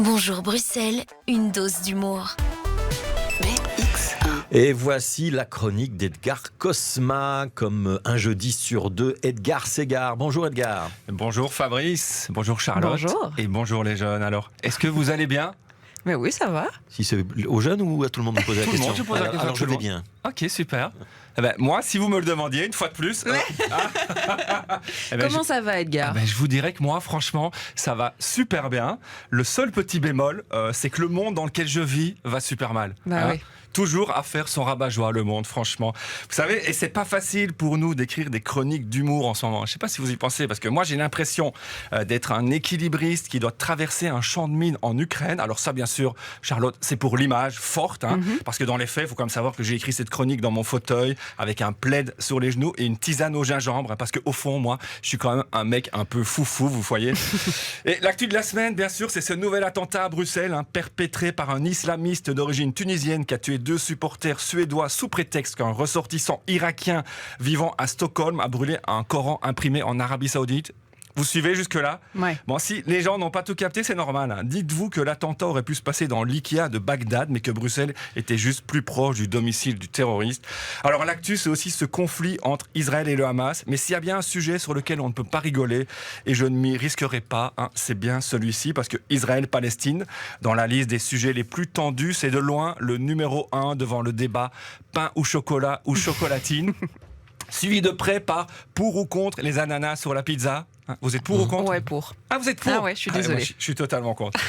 Bonjour Bruxelles, une dose d'humour. BX1. Et voici la chronique d'Edgar Cosma, comme un jeudi sur deux. Edgar Ségard. Bonjour Edgar. Bonjour Fabrice, bonjour Charlotte. Bonjour. Et bonjour les jeunes. Alors, est-ce que vous allez bien? Mais oui, ça va. Si c'est aux jeunes ou à tout le monde vous posez la Tout le question? monde, je pose la question à Alors tout je le vais monde. bien. Ok, super. Eh ben, moi, si vous me le demandiez, une fois de plus... Comment ça va, Edgar? je vous dirais que moi, franchement, ça va super bien. Le seul petit bémol, c'est que le monde dans lequel je vis va super mal. Bah oui. Toujours à faire son rabat-joie, le monde, franchement. Vous savez, et c'est pas facile pour nous d'écrire des chroniques d'humour en ce moment. Je sais pas si vous y pensez, parce que moi, j'ai l'impression d'être un équilibriste qui doit traverser un champ de mines en Ukraine. Alors ça, bien sûr, Charlotte, c'est pour l'image forte, parce que dans les faits, il faut quand même savoir que j'ai écrit cette chronique dans mon fauteuil, avec un plaid sur les genoux et une tisane au gingembre, parce qu'au fond, moi, je suis quand même un mec un peu foufou, vous voyez. Et l'actu de la semaine, bien sûr, c'est ce nouvel attentat à Bruxelles, perpétré par un islamiste d'origine tunisienne qui a tué 2 supporters suédois sous prétexte qu'un ressortissant irakien vivant à Stockholm a brûlé un Coran imprimé en Arabie Saoudite. Vous suivez jusque-là? Ouais. Bon, si les gens n'ont pas tout capté, c'est normal. Dites-vous que l'attentat aurait pu se passer dans l'IKEA de Bagdad, mais que Bruxelles était juste plus proche du domicile du terroriste. Alors l'actu, c'est aussi ce conflit entre Israël et le Hamas. Mais s'il y a bien un sujet sur lequel on ne peut pas rigoler, et je ne m'y risquerai pas, c'est bien celui-ci, parce que Israël-Palestine, dans la liste des sujets les plus tendus, c'est de loin le numéro 1 devant le débat pain ou chocolat ou chocolatine. Suivi de près par pour ou contre les ananas sur la pizza. Vous êtes pour ou contre? Ouais, pour. Ah, vous êtes pour? Ah ouais, je suis désolée. Moi, je suis totalement contre.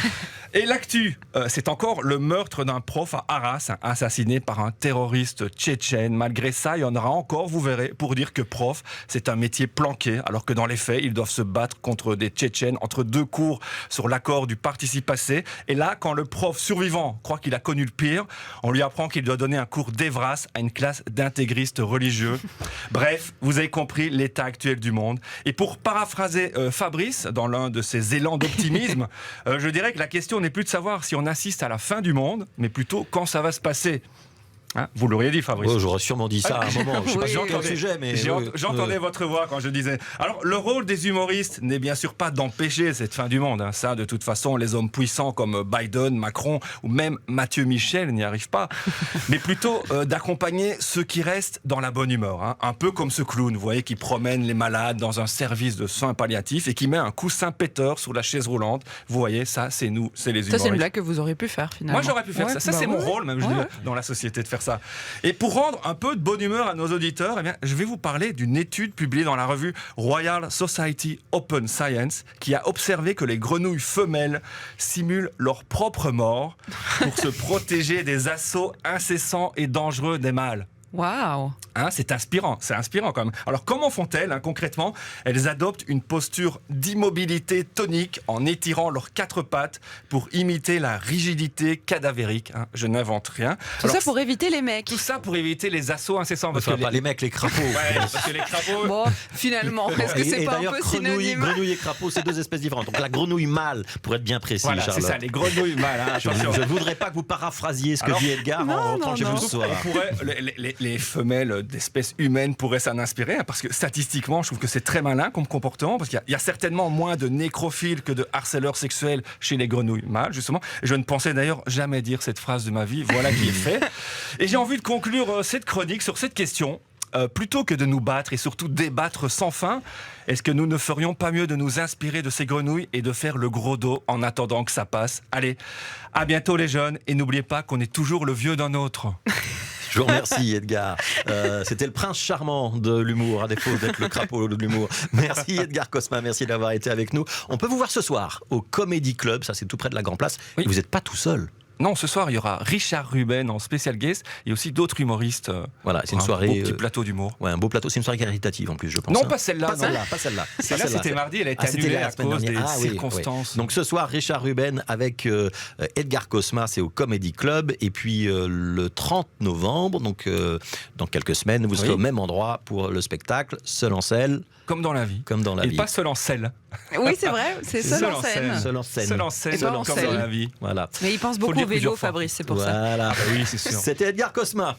Et l'actu, c'est encore le meurtre d'un prof à Arras, assassiné par un terroriste tchétchène. Malgré ça, il y en aura encore, vous verrez, pour dire que prof, c'est un métier planqué, alors que dans les faits, ils doivent se battre contre des Tchétchènes entre 2 cours sur l'accord du participe passé. Et là, quand le prof survivant croit qu'il a connu le pire, on lui apprend qu'il doit donner un cours d'Evras à une classe d'intégristes religieux. Bref, vous avez compris l'état actuel du monde. Et pour paraphraser Fabrice, dans l'un de ses élans d'optimisme, je dirais que la question n'est plus de savoir si on assiste à la fin du monde, mais plutôt quand ça va se passer. Vous l'auriez dit, Fabrice. Oh, j'aurais sûrement dit ça à un moment. Je sais pas Oui. sur quel sujet, mais J'entendais votre voix quand je disais. Alors, le rôle des humoristes n'est bien sûr pas d'empêcher cette fin du monde. Ça, de toute façon, les hommes puissants comme Biden, Macron ou même Mathieu Michel n'y arrivent pas. Mais plutôt d'accompagner ceux qui restent dans la bonne humeur. Un peu comme ce clown, vous voyez, qui promène les malades dans un service de soins palliatifs et qui met un coussin péteur sur la chaise roulante. Vous voyez, ça, c'est nous, c'est les humoristes. Ça, c'est une blague que vous auriez pu faire, finalement. Moi, j'aurais pu faire ça. Ça, c'est mon rôle, même, je veux dire, dans la société, de faire ça. Et pour rendre un peu de bonne humeur à nos auditeurs, eh bien, je vais vous parler d'une étude publiée dans la revue Royal Society Open Science qui a observé que les grenouilles femelles simulent leur propre mort pour se protéger des assauts incessants et dangereux des mâles. Waouh! C'est inspirant quand même. Alors comment font-elles concrètement? Elles adoptent une posture d'immobilité tonique en étirant leurs 4 pattes pour imiter la rigidité cadavérique. Je n'invente rien. Tout ça pour éviter les mecs. Tout ça pour éviter les assauts incessants. Parce Enfin, que pas les mecs, les crapauds. Ouais, parce que les crapauds... Bon, finalement, est-ce que c'est Et pas un d'ailleurs, peu synonyme? grenouille et crapaud, c'est 2 espèces différentes. Donc la grenouille mâle, pour être bien précis, Voilà, c'est Charlotte. ça, les grenouilles mâles. Attention. Je ne voudrais pas que vous paraphrasiez ce que Alors, dit Edgar en rentrant chez vous ce soir. On pourrait, les femelles d'espèces humaines pourraient s'en inspirer, parce que statistiquement, je trouve que c'est très malin comme comportement, parce qu'il y a certainement moins de nécrophiles que de harceleurs sexuels chez les grenouilles mâles, justement. Et je ne pensais d'ailleurs jamais dire cette phrase de ma vie, voilà qui est fait. Et j'ai envie de conclure cette chronique sur cette question. Plutôt que de nous battre et surtout débattre sans fin, est-ce que nous ne ferions pas mieux de nous inspirer de ces grenouilles et de faire le gros dos en attendant que ça passe? Allez, à bientôt les jeunes, et n'oubliez pas qu'on est toujours le vieux d'un autre. Je vous remercie Edgar. C'était le prince charmant de l'humour, à défaut d'être le crapaud de l'humour. Merci Edgar Cosma, merci d'avoir été avec nous. On peut vous voir ce soir au Comedy Club, ça c'est tout près de la Grand Place. Oui. Et vous n'êtes pas tout seul. Non, ce soir, il y aura Richard Ruben en spécial guest et aussi d'autres humoristes. Voilà, c'est une soirée. Un beau petit plateau d'humour. Ouais, un beau plateau. C'est une soirée caritative en plus, je pense. Non, pas celle-là. Pas celle-là, pas celle-là. Celle-là, c'était mardi, elle a été annulée à cause des circonstances. Oui. Donc ce soir, Richard Ruben avec Edgar Cosma, c'est au Comedy Club. Et puis le 30 novembre, donc dans quelques semaines, vous serez au même endroit pour le spectacle Seul en selle. Comme dans la vie. Comme dans la et vie. pas seul en selle. Oui, c'est vrai, c'est seul en scène. Seul en scène. Seul en scène, Et pas en comme selle. dans la vie. Voilà. Mais il pense Faut beaucoup le dire au vélo, plusieurs fois. Fabrice, c'est pour ça. Voilà. Oui, c'est sûr. C'était Edgar Cosma.